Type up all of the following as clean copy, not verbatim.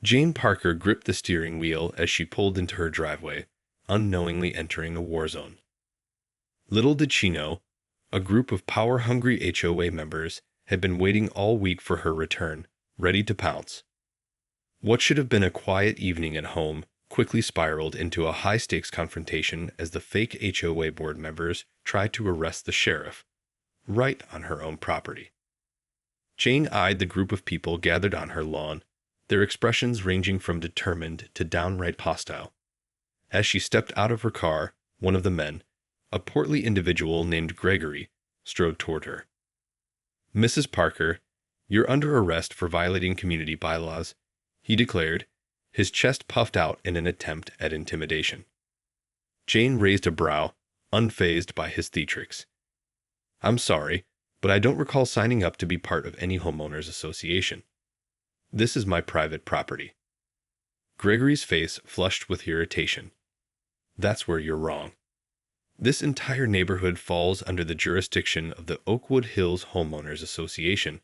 Jane Parker gripped the steering wheel as she pulled into her driveway, unknowingly entering a war zone. Little did she know, a group of power-hungry HOA members had been waiting all week for her return, ready to pounce. What should have been a quiet evening at home quickly spiraled into a high-stakes confrontation as the fake HOA board members tried to arrest the sheriff, right on her own property. Jane eyed the group of people gathered on her lawn, their expressions ranging from determined to downright hostile. As she stepped out of her car, one of the men, a portly individual named Gregory, strode toward her. "Mrs. Parker, you're under arrest for violating community bylaws," he declared, his chest puffed out in an attempt at intimidation. Jane raised a brow, unfazed by his theatrics. "I'm sorry, but I don't recall signing up to be part of any homeowners association. This is my private property." Gregory's face flushed with irritation. "That's where you're wrong. This entire neighborhood falls under the jurisdiction of the Oakwood Hills Homeowners Association,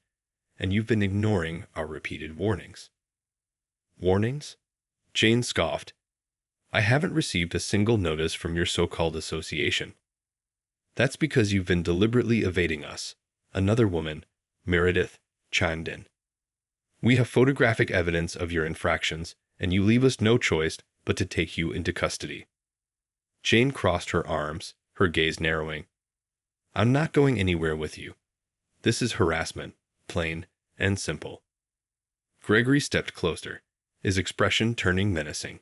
and you've been ignoring our repeated warnings." "Warnings?" Jane scoffed. "I haven't received a single notice from your so-called association." "That's because you've been deliberately evading us," another woman, Meredith, chimed in. "We have photographic evidence of your infractions, and you leave us no choice but to take you into custody." Jane crossed her arms, her gaze narrowing. "I'm not going anywhere with you. This is harassment, plain and simple." Gregory stepped closer, his expression turning menacing.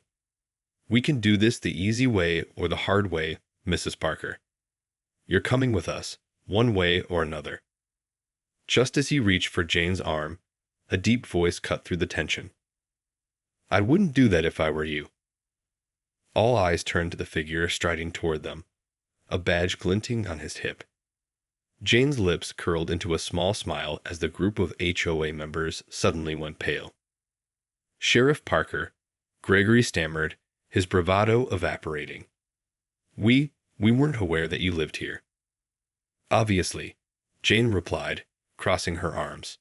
"We can do this the easy way or the hard way, Mrs. Parker. You're coming with us, one way or another." Just as he reached for Jane's arm, a deep voice cut through the tension. "I wouldn't do that if I were you." All eyes turned to the figure striding toward them, a badge glinting on his hip. Jane's lips curled into a small smile as the group of HOA members suddenly went pale. "Sheriff Parker," Gregory stammered, his bravado evaporating. We weren't aware that you lived here." "Obviously," Jane replied, crossing her arms.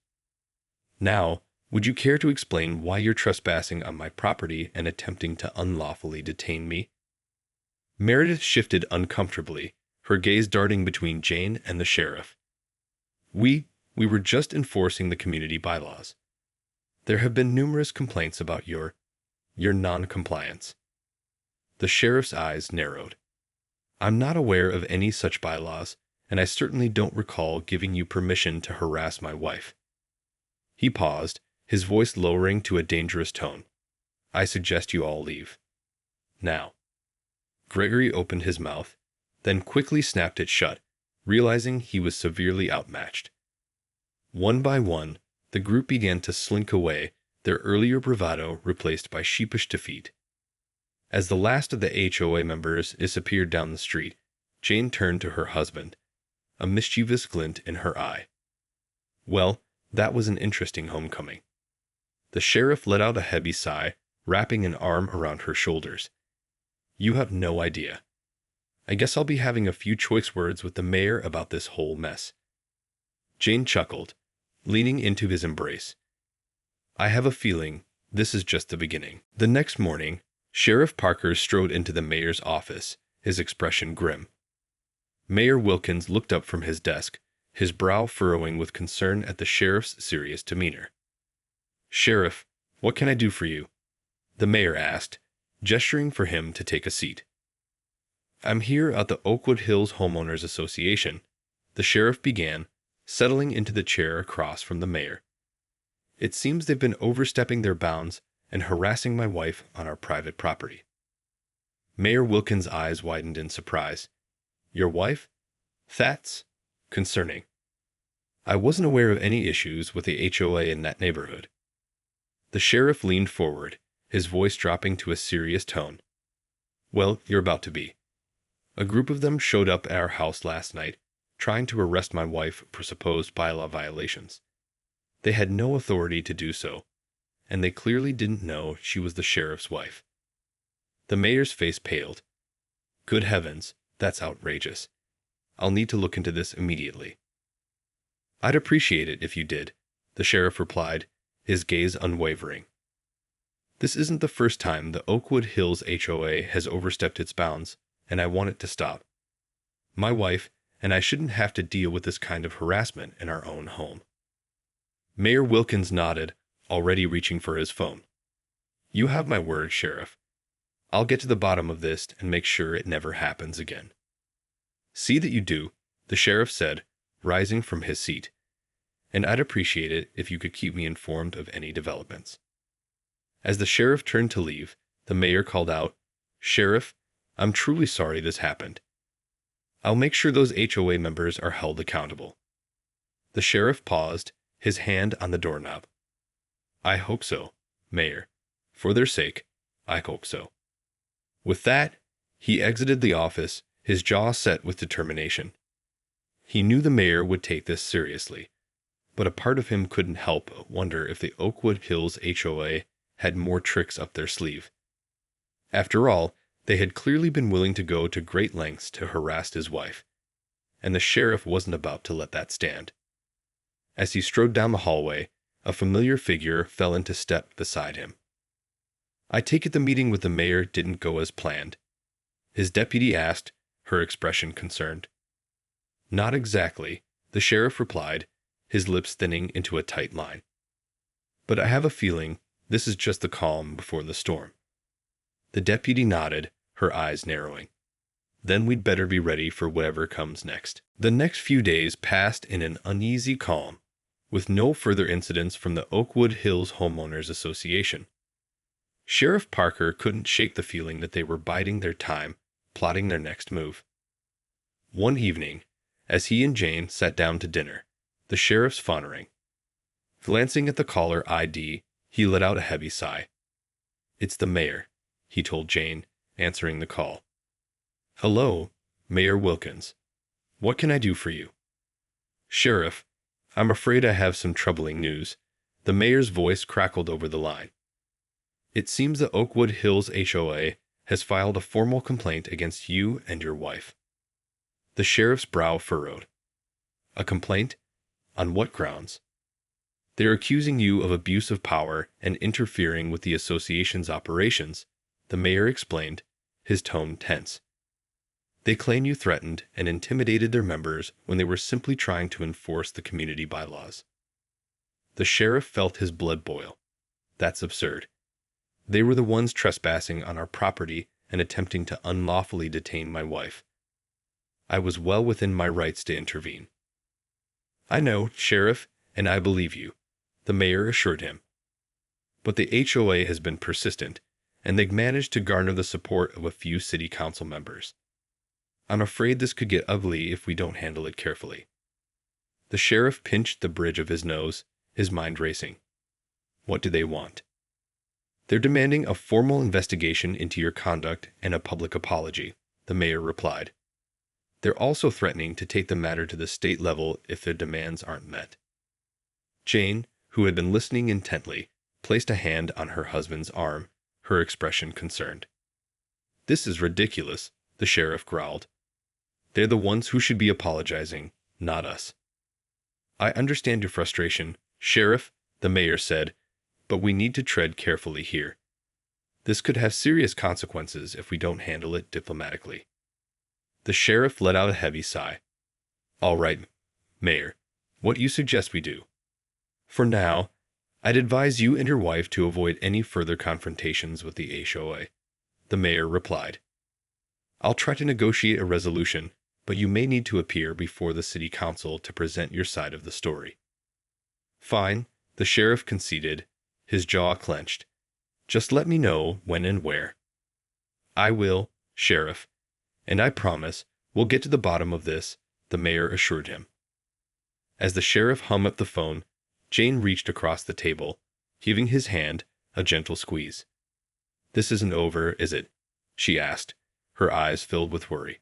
"Now, would you care to explain why you're trespassing on my property and attempting to unlawfully detain me?" Meredith shifted uncomfortably, her gaze darting between Jane and the sheriff. We were just enforcing the community bylaws. There have been numerous complaints about your non-compliance." The sheriff's eyes narrowed. "I'm not aware of any such bylaws, and I certainly don't recall giving you permission to harass my wife." He paused, his voice lowering to a dangerous tone. "I suggest you all leave. Now." Gregory opened his mouth, then quickly snapped it shut, realizing he was severely outmatched. One by one, the group began to slink away, their earlier bravado replaced by sheepish defeat. As the last of the HOA members disappeared down the street, Jane turned to her husband, a mischievous glint in her eye. "Well, that was an interesting homecoming." The sheriff let out a heavy sigh, wrapping an arm around her shoulders. "You have no idea. I guess I'll be having a few choice words with the mayor about this whole mess." Jane chuckled, leaning into his embrace. "I have a feeling this is just the beginning." The next morning, Sheriff Parker strode into the mayor's office, his expression grim. Mayor Wilkins looked up from his desk, his brow furrowing with concern at the sheriff's serious demeanor. "Sheriff, what can I do for you?" the mayor asked, gesturing for him to take a seat. "I'm here at the Oakwood Hills Homeowners Association," the sheriff began, settling into the chair across from the mayor. "It seems they've been overstepping their bounds and harassing my wife on our private property." Mayor Wilkins' eyes widened in surprise. "Your wife? That's concerning. I wasn't aware of any issues with the HOA in that neighborhood." The sheriff leaned forward, his voice dropping to a serious tone. "Well, you're about to be. A group of them showed up at our house last night, trying to arrest my wife for supposed bylaw violations. They had no authority to do so, and they clearly didn't know she was the sheriff's wife." The mayor's face paled. "Good heavens, that's outrageous. I'll need to look into this immediately." "I'd appreciate it if you did," the sheriff replied, his gaze unwavering. This isn't the first time the Oakwood Hills HOA has overstepped its bounds, and I want it to stop. My wife and I shouldn't have to deal with this kind of harassment in our own home." Mayor Wilkins nodded, already reaching for his phone. "You have my word, Sheriff. I'll get to the bottom of this and make sure it never happens again." "See that you do," the sheriff said, rising from his seat. "And I'd appreciate it if you could keep me informed of any developments." As the sheriff turned to leave, the mayor called out, "Sheriff, I'm truly sorry this happened. I'll make sure those HOA members are held accountable." The sheriff paused, his hand on the doorknob. "I hope so, Mayor. For their sake, I hope so." With that, he exited the office, his jaw set with determination. He knew the mayor would take this seriously, but a part of him couldn't help but wonder if the Oakwood Hills HOA had more tricks up their sleeve. After all, they had clearly been willing to go to great lengths to harass his wife, and the sheriff wasn't about to let that stand. As he strode down the hallway, a familiar figure fell into step beside him. "I take it the meeting with the mayor didn't go as planned?" his deputy asked, her expression concerned. "Not exactly," the sheriff replied, his lips thinning into a tight line. "But I have a feeling this is just the calm before the storm." The deputy nodded, her eyes narrowing. "Then we'd better be ready for whatever comes next." The next few days passed in an uneasy calm, with no further incidents from the Oakwood Hills Homeowners Association. Sheriff Parker couldn't shake the feeling that they were biding their time, plotting their next move. One evening, as he and Jane sat down to dinner, the sheriff's phoning. Glancing at the caller ID, he let out a heavy sigh. "It's the mayor," he told Jane, answering the call. "Hello, Mayor Wilkins. What can I do for you?" "Sheriff, I'm afraid I have some troubling news." The mayor's voice crackled over the line. "It seems the Oakwood Hills HOA has filed a formal complaint against you and your wife." The sheriff's brow furrowed. "A complaint? On what grounds?" "They're accusing you of abuse of power and interfering with the association's operations," the mayor explained, his tone tense. "They claim you threatened and intimidated their members when they were simply trying to enforce the community bylaws." The sheriff felt his blood boil. "That's absurd. They were the ones trespassing on our property and attempting to unlawfully detain my wife. I was well within my rights to intervene." "I know, Sheriff, and I believe you," the mayor assured him. "But the HOA has been persistent, and they've managed to garner the support of a few city council members. I'm afraid this could get ugly if we don't handle it carefully." The sheriff pinched the bridge of his nose, his mind racing. "What do they want?" "They're demanding a formal investigation into your conduct and a public apology," the mayor replied. "They're also threatening to take the matter to the state level if their demands aren't met." Jane, who had been listening intently, placed a hand on her husband's arm, her expression concerned. "This is ridiculous," the sheriff growled. "They're the ones who should be apologizing, not us." "I understand your frustration, Sheriff," the mayor said, "but we need to tread carefully here. This could have serious consequences if we don't handle it diplomatically." The sheriff let out a heavy sigh. "All right, Mayor, what do you suggest we do?" "For now, I'd advise you and your wife to avoid any further confrontations with the HOA," the mayor replied. "I'll try to negotiate a resolution, but you may need to appear before the city council to present your side of the story." "Fine," the sheriff conceded, his jaw clenched. "Just let me know when and where." "I will, Sheriff, and I promise we'll get to the bottom of this," the mayor assured him. As the sheriff hung up the phone, Jane reached across the table, giving his hand a gentle squeeze. "This isn't over, is it?" she asked, her eyes filled with worry.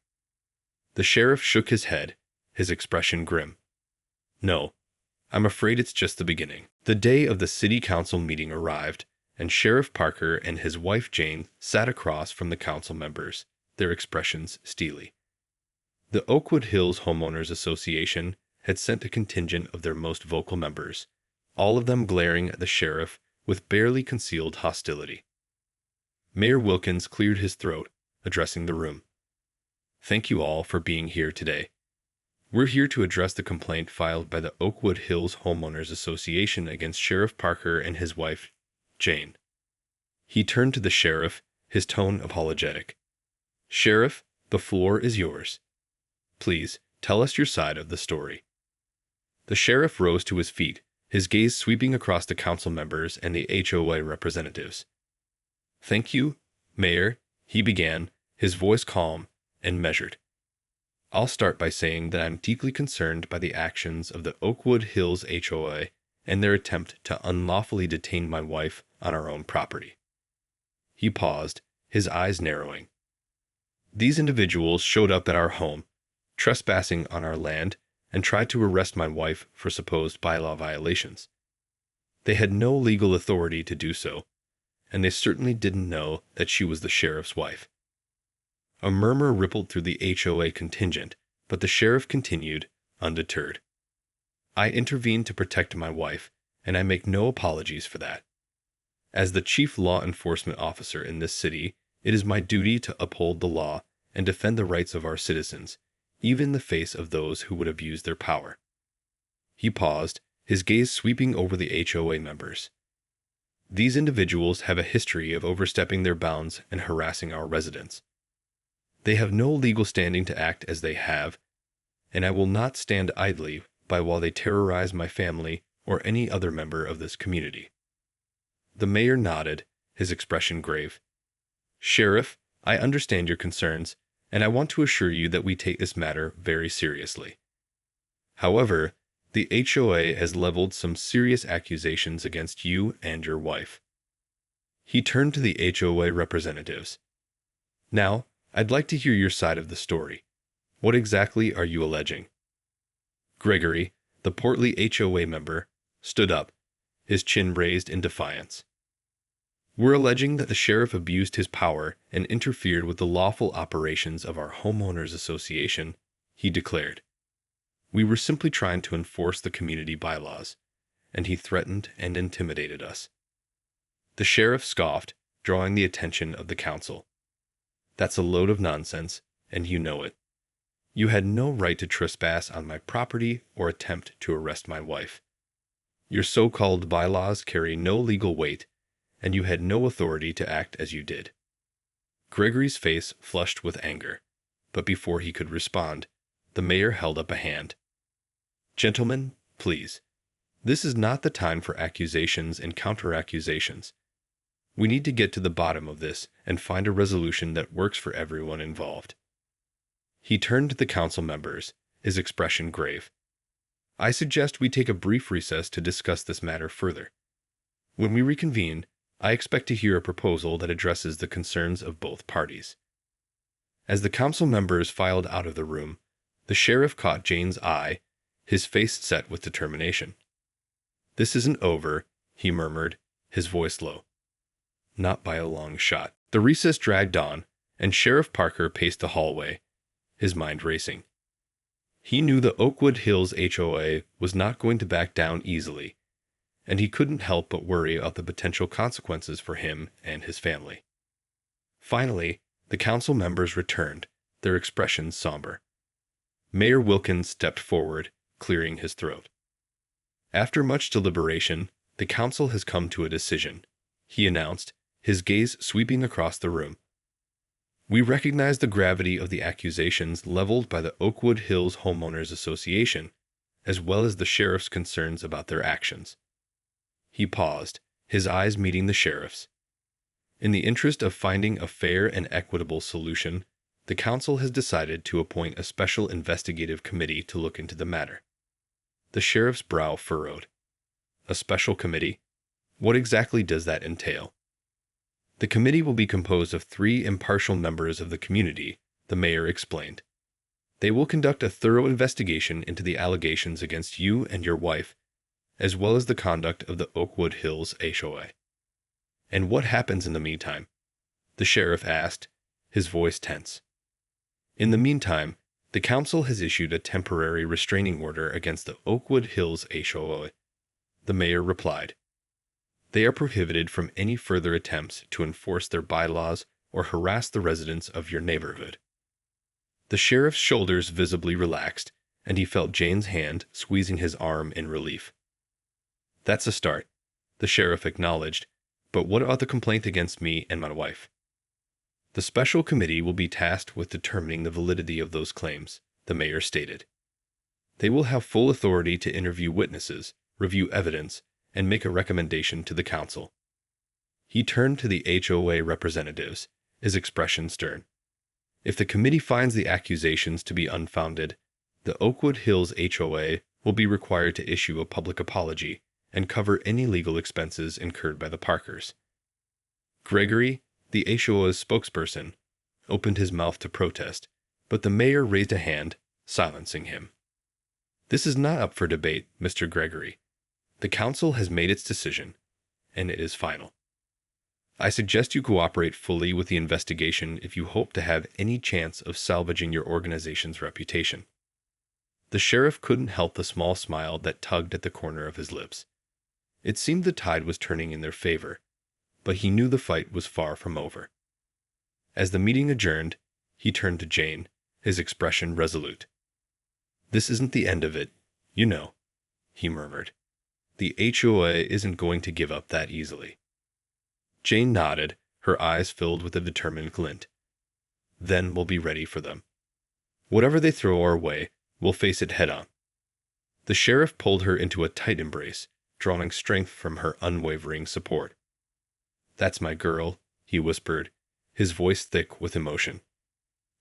The sheriff shook his head, his expression grim. "No, I'm afraid it's just the beginning." The day of the city council meeting arrived, and Sheriff Parker and his wife Jane sat across from the council members, their expressions steely. The Oakwood Hills Homeowners Association had sent a contingent of their most vocal members, all of them glaring at the sheriff with barely concealed hostility. Mayor Wilkins cleared his throat, addressing the room. "Thank you all for being here today. We're here to address the complaint filed by the Oakwood Hills Homeowners Association against Sheriff Parker and his wife, Jane." He turned to the sheriff, his tone apologetic. "Sheriff, the floor is yours. Please, tell us your side of the story." The sheriff rose to his feet, his gaze sweeping across the council members and the HOA representatives. "Thank you, Mayor," he began, his voice calm and measured. "I'll start by saying that I'm deeply concerned by the actions of the Oakwood Hills HOA and their attempt to unlawfully detain my wife on our own property." He paused, his eyes narrowing. "These individuals showed up at our home, trespassing on our land, and tried to arrest my wife for supposed bylaw violations. They had no legal authority to do so, and they certainly didn't know that she was the sheriff's wife." A murmur rippled through the HOA contingent, but the sheriff continued, undeterred. "I intervened to protect my wife, and I make no apologies for that. As the chief law enforcement officer in this city, it is my duty to uphold the law and defend the rights of our citizens, even in the face of those who would abuse their power." He paused, his gaze sweeping over the HOA members. "These individuals have a history of overstepping their bounds and harassing our residents. They have no legal standing to act as they have, and I will not stand idly by while they terrorize my family or any other member of this community." The mayor nodded, his expression grave. "Sheriff, I understand your concerns, and I want to assure you that we take this matter very seriously. However, the HOA has leveled some serious accusations against you and your wife." He turned to the HOA representatives. "Now, I'd like to hear your side of the story. What exactly are you alleging?" Gregory, the portly HOA member, stood up, his chin raised in defiance. "We're alleging that the sheriff abused his power and interfered with the lawful operations of our homeowners association," he declared. "We were simply trying to enforce the community bylaws, and he threatened and intimidated us." The sheriff scoffed, drawing the attention of the council. "That's a load of nonsense, and you know it. You had no right to trespass on my property or attempt to arrest my wife. Your so-called bylaws carry no legal weight, and you had no authority to act as you did." Gregory's face flushed with anger, but before he could respond, the mayor held up a hand. "Gentlemen, please. This is not the time for accusations and counter-accusations. We need to get to the bottom of this and find a resolution that works for everyone involved." He turned to the council members, his expression grave. "I suggest we take a brief recess to discuss this matter further. When we reconvene, I expect to hear a proposal that addresses the concerns of both parties." As the council members filed out of the room, the sheriff caught Jane's eye, his face set with determination. "This isn't over," he murmured, his voice low. "Not by a long shot." The recess dragged on, and Sheriff Parker paced the hallway, his mind racing. He knew the Oakwood Hills HOA was not going to back down easily, and he couldn't help but worry about the potential consequences for him and his family. Finally, the council members returned, their expressions somber. Mayor Wilkins stepped forward, clearing his throat. "After much deliberation, the council has come to a decision," he announced, his gaze sweeping across the room. "We recognize the gravity of the accusations leveled by the Oakwood Hills Homeowners Association, as well as the sheriff's concerns about their actions." He paused, his eyes meeting the sheriff's. "In the interest of finding a fair and equitable solution, the council has decided to appoint a special investigative committee to look into the matter." The sheriff's brow furrowed. "A special committee? What exactly does that entail?" "The committee will be composed of 3 impartial members of the community," the mayor explained. "They will conduct a thorough investigation into the allegations against you and your wife, as well as the conduct of the Oakwood Hills HOA." "And what happens in the meantime?" the sheriff asked, his voice tense. "In the meantime, the council has issued a temporary restraining order against the Oakwood Hills HOA," the mayor replied. They are prohibited from any further attempts to enforce their bylaws or harass the residents of your neighborhood. The sheriff's shoulders visibly relaxed, and he felt Jane's hand squeezing his arm in relief. That's a start, the sheriff acknowledged, but what about the complaint against me and my wife? The special committee will be tasked with determining the validity of those claims, the mayor stated. They will have full authority to interview witnesses, review evidence, and make a recommendation to the council. He turned to the HOA representatives, his expression stern. If the committee finds the accusations to be unfounded, the Oakwood Hills HOA will be required to issue a public apology and cover any legal expenses incurred by the Parkers. Gregory, the HOA's spokesperson, opened his mouth to protest, but the mayor raised a hand, silencing him. This is not up for debate, Mr. Gregory. The council has made its decision, and it is final. I suggest you cooperate fully with the investigation if you hope to have any chance of salvaging your organization's reputation. The sheriff couldn't help the small smile that tugged at the corner of his lips. It seemed the tide was turning in their favor, but he knew the fight was far from over. As the meeting adjourned, he turned to Jane, his expression resolute. "This isn't the end of it, you know," he murmured. "The HOA isn't going to give up that easily." Jane nodded, her eyes filled with a determined glint. "Then we'll be ready for them. Whatever they throw our way, we'll face it head-on." The sheriff pulled her into a tight embrace, drawing strength from her unwavering support. "That's my girl," he whispered, his voice thick with emotion.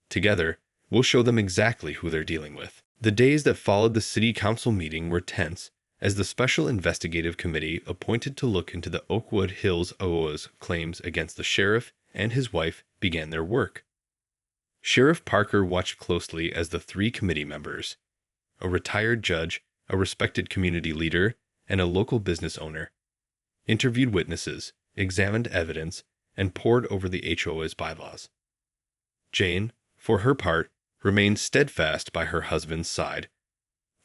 "Together, we'll show them exactly who they're dealing with." The days that followed the city council meeting were tense, as the Special Investigative Committee appointed to look into the Oakwood Hills HOA's claims against the sheriff and his wife began their work. Sheriff Parker watched closely as the three committee members, a retired judge, a respected community leader, and a local business owner, interviewed witnesses, examined evidence, and pored over the HOA's bylaws. Jane, for her part, remained steadfast by her husband's side,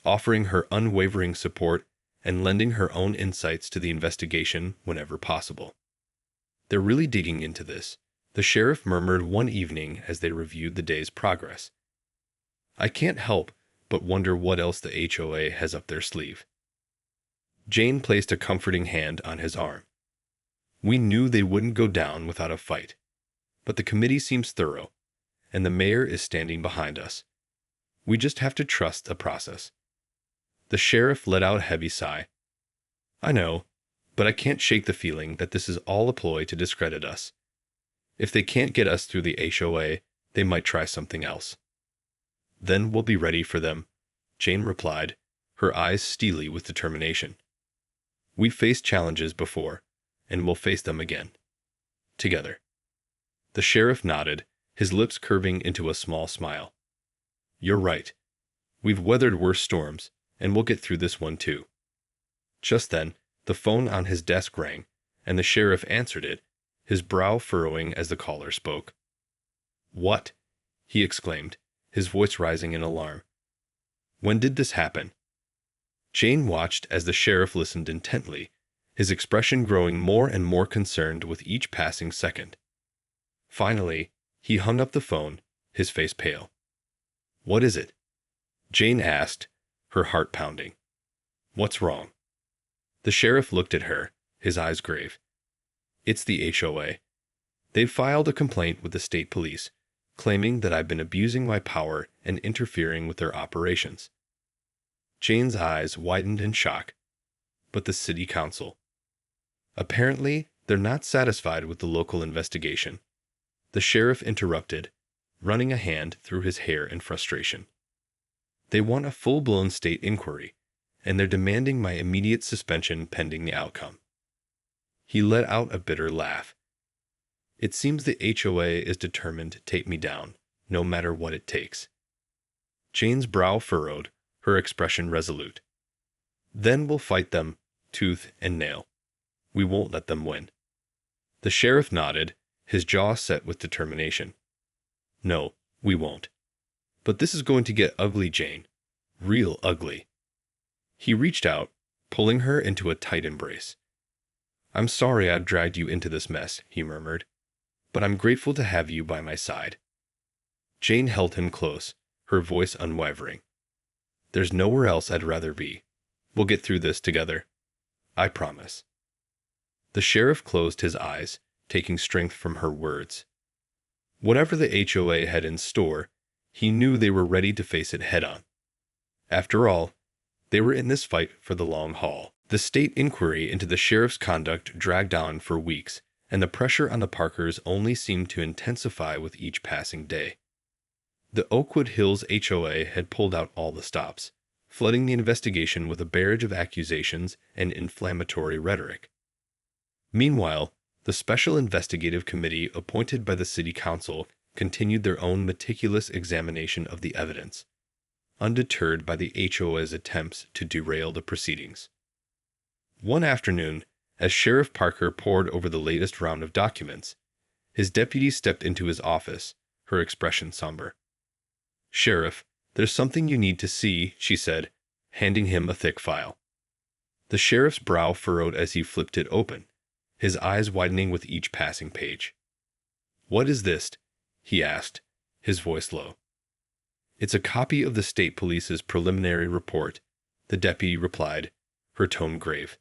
offering her unwavering support and lending her own insights to the investigation whenever possible. "They're really digging into this," the sheriff murmured one evening as they reviewed the day's progress. "I can't help but wonder what else the HOA has up their sleeve." Jane placed a comforting hand on his arm. "We knew they wouldn't go down without a fight, but the committee seems thorough, and the mayor is standing behind us. We just have to trust the process." The sheriff let out a heavy sigh. "I know, but I can't shake the feeling that this is all a ploy to discredit us. If they can't get us through the HOA, they might try something else." "Then we'll be ready for them," Jane replied, her eyes steely with determination. "We've faced challenges before, and we'll face them again. Together." The sheriff nodded, his lips curving into a small smile. "You're right. We've weathered worse storms, and we'll get through this one too." Just then, the phone on his desk rang, and the sheriff answered it, his brow furrowing as the caller spoke. "What?" he exclaimed, his voice rising in alarm. "When did this happen?" Jane watched as the sheriff listened intently, his expression growing more and more concerned with each passing second. Finally, he hung up the phone, his face pale. "What is it?" Jane asked, her heart pounding. "What's wrong?" The sheriff looked at her, his eyes grave. "It's the HOA. They've filed a complaint with the state police, claiming that I've been abusing my power and interfering with their operations." Jane's eyes widened in shock. "But the city council?" "Apparently, they're not satisfied with the local investigation," the sheriff interrupted, running a hand through his hair in frustration. "They want a full-blown state inquiry, and they're demanding my immediate suspension pending the outcome." He let out a bitter laugh. "It seems the HOA is determined to take me down, no matter what it takes." Jane's brow furrowed, her expression resolute. "Then we'll fight them, tooth and nail. We won't let them win." The sheriff nodded, his jaw set with determination. "No, we won't. But this is going to get ugly, Jane. Real ugly." He reached out, pulling her into a tight embrace. "I'm sorry I've dragged you into this mess," he murmured, "but I'm grateful to have you by my side." Jane held him close, her voice unwavering. "There's nowhere else I'd rather be. We'll get through this together. I promise." The sheriff closed his eyes, taking strength from her words. Whatever the HOA had in store, he knew they were ready to face it head-on. After all, they were in this fight for the long haul. The state inquiry into the sheriff's conduct dragged on for weeks, and the pressure on the Parkers only seemed to intensify with each passing day. The Oakwood Hills HOA had pulled out all the stops, flooding the investigation with a barrage of accusations and inflammatory rhetoric. Meanwhile, the Special Investigative Committee appointed by the City Council continued their own meticulous examination of the evidence, undeterred by the HOA's attempts to derail the proceedings. One afternoon, as Sheriff Parker pored over the latest round of documents, his deputy stepped into his office, her expression somber. "Sheriff, there's something you need to see," she said, handing him a thick file. The sheriff's brow furrowed as he flipped it open, his eyes widening with each passing page. "What is this?" he asked, his voice low. "It's a copy of the state police's preliminary report," the deputy replied, her tone grave.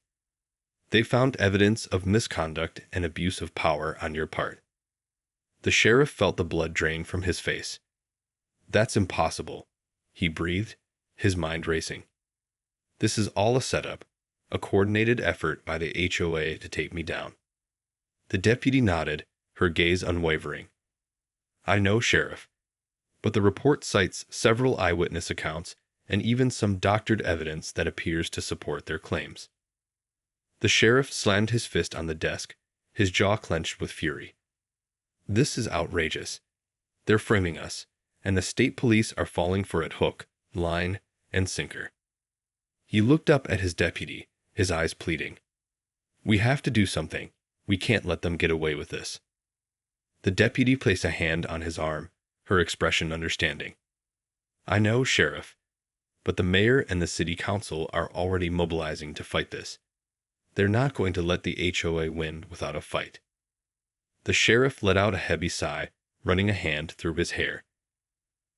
"They found evidence of misconduct and abuse of power on your part." The sheriff felt the blood drain from his face. "That's impossible," he breathed, his mind racing. "This is all a setup, a coordinated effort by the HOA to take me down." The deputy nodded, her gaze unwavering. "I know, Sheriff, but the report cites several eyewitness accounts and even some doctored evidence that appears to support their claims." The sheriff slammed his fist on the desk, his jaw clenched with fury. "This is outrageous. They're framing us, and the state police are falling for it hook, line, and sinker." He looked up at his deputy, his eyes pleading. "We have to do something. We can't let them get away with this." The deputy placed a hand on his arm, her expression understanding. "I know, Sheriff, but the mayor and the city council are already mobilizing to fight this. They're not going to let the HOA win without a fight." The sheriff let out a heavy sigh, running a hand through his hair.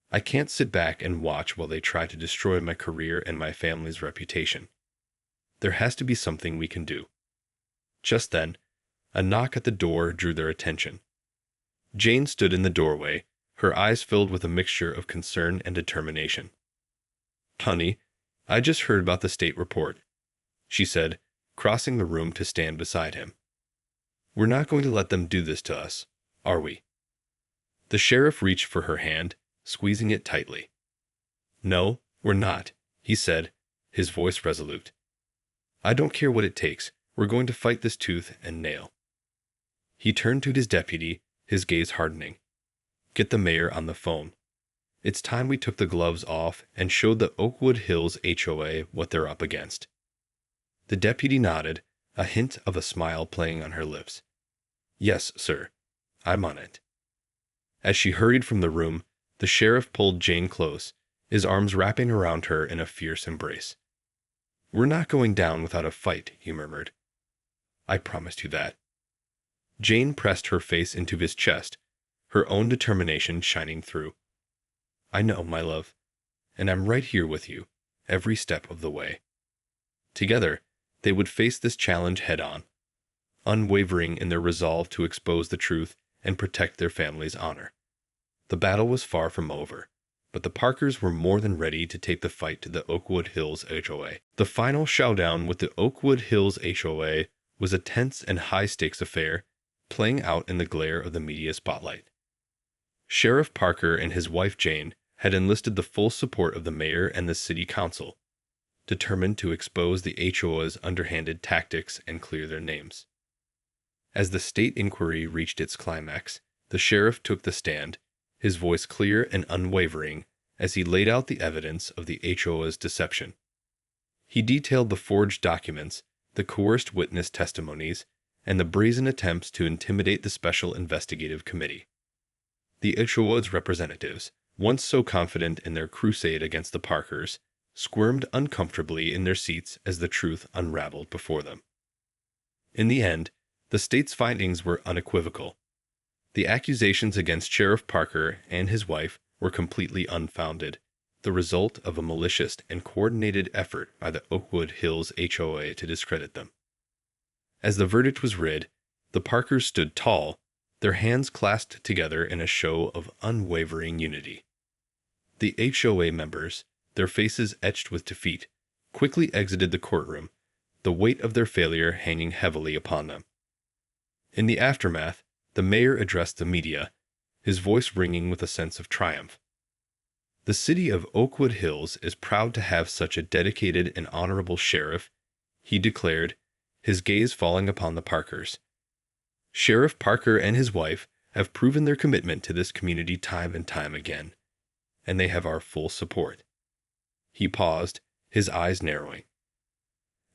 "I can't sit back and watch while they try to destroy my career and my family's reputation. There has to be something we can do." Just then, a knock at the door drew their attention. Jane stood in the doorway, her eyes filled with a mixture of concern and determination. "Honey, I just heard about the state report," she said, crossing the room to stand beside him. "We're not going to let them do this to us, are we?" The sheriff reached for her hand, squeezing it tightly. "No, we're not," he said, his voice resolute. "I don't care what it takes. We're going to fight this tooth and nail." He turned to his deputy, his gaze hardening. "Get the mayor on the phone. It's time we took the gloves off and showed the Oakwood Hills HOA what they're up against." The deputy nodded, a hint of a smile playing on her lips. "Yes, sir. I'm on it." As she hurried from the room, the sheriff pulled Jane close, his arms wrapping around her in a fierce embrace. "We're not going down without a fight," he murmured. "I promised you that." Jane pressed her face into his chest, her own determination shining through. "I know, my love, and I'm right here with you, every step of the way." Together, they would face this challenge head-on, unwavering in their resolve to expose the truth and protect their family's honor. The battle was far from over, but the Parkers were more than ready to take the fight to the Oakwood Hills HOA. The final showdown with the Oakwood Hills HOA was a tense and high-stakes affair, playing out in the glare of the media spotlight. Sheriff Parker and his wife Jane had enlisted the full support of the mayor and the city council, determined to expose the HOA's underhanded tactics and clear their names. As the state inquiry reached its climax, the sheriff took the stand, his voice clear and unwavering as he laid out the evidence of the HOA's deception. He detailed the forged documents, the coerced witness testimonies, and the brazen attempts to intimidate the Special Investigative Committee. The HOA's representatives, once so confident in their crusade against the Parkers, squirmed uncomfortably in their seats as the truth unraveled before them. In the end, the state's findings were unequivocal. The accusations against Sheriff Parker and his wife were completely unfounded, the result of a malicious and coordinated effort by the Oakwood Hills HOA to discredit them. As the verdict was read, the Parkers stood tall, their hands clasped together in a show of unwavering unity. The HOA members, their faces etched with defeat, quickly exited the courtroom, the weight of their failure hanging heavily upon them. In the aftermath, the mayor addressed the media, his voice ringing with a sense of triumph. The city of Oakwood Hills is proud to have such a dedicated and honorable sheriff, he declared, his gaze falling upon the Parkers. Sheriff Parker and his wife have proven their commitment to this community time and time again, and they have our full support. He paused, his eyes narrowing.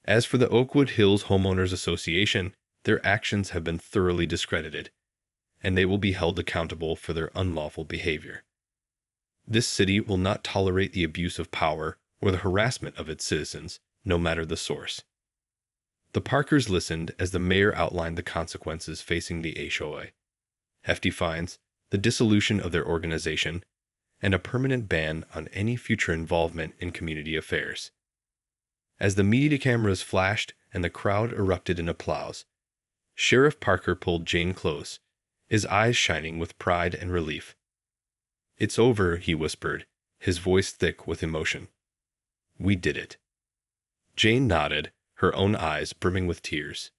As for the Oakwood Hills Homeowners Association, their actions have been thoroughly discredited, and they will be held accountable for their unlawful behavior. This city will not tolerate the abuse of power or the harassment of its citizens, no matter the source. The Parkers listened as the mayor outlined the consequences facing the HOA: hefty fines, the dissolution of their organization, and a permanent ban on any future involvement in community affairs. As the media cameras flashed and the crowd erupted in applause, Sheriff Parker pulled Jane close, his eyes shining with pride and relief. "It's over," he whispered, his voice thick with emotion. "We did it." Jane nodded, her own eyes brimming with tears.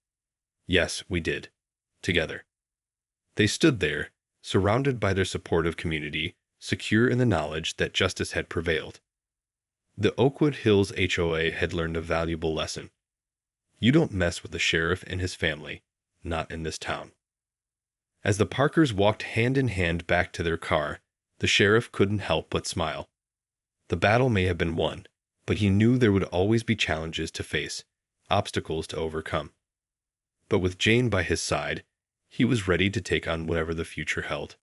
"Yes, we did. Together." They stood there, surrounded by their supportive community, secure in the knowledge that justice had prevailed. The Oakwood Hills HOA had learned a valuable lesson. You don't mess with the sheriff and his family, not in this town. As the Parkers walked hand in hand back to their car, the sheriff couldn't help but smile. The battle may have been won, but he knew there would always be challenges to face, obstacles to overcome. But with Jane by his side, he was ready to take on whatever the future held.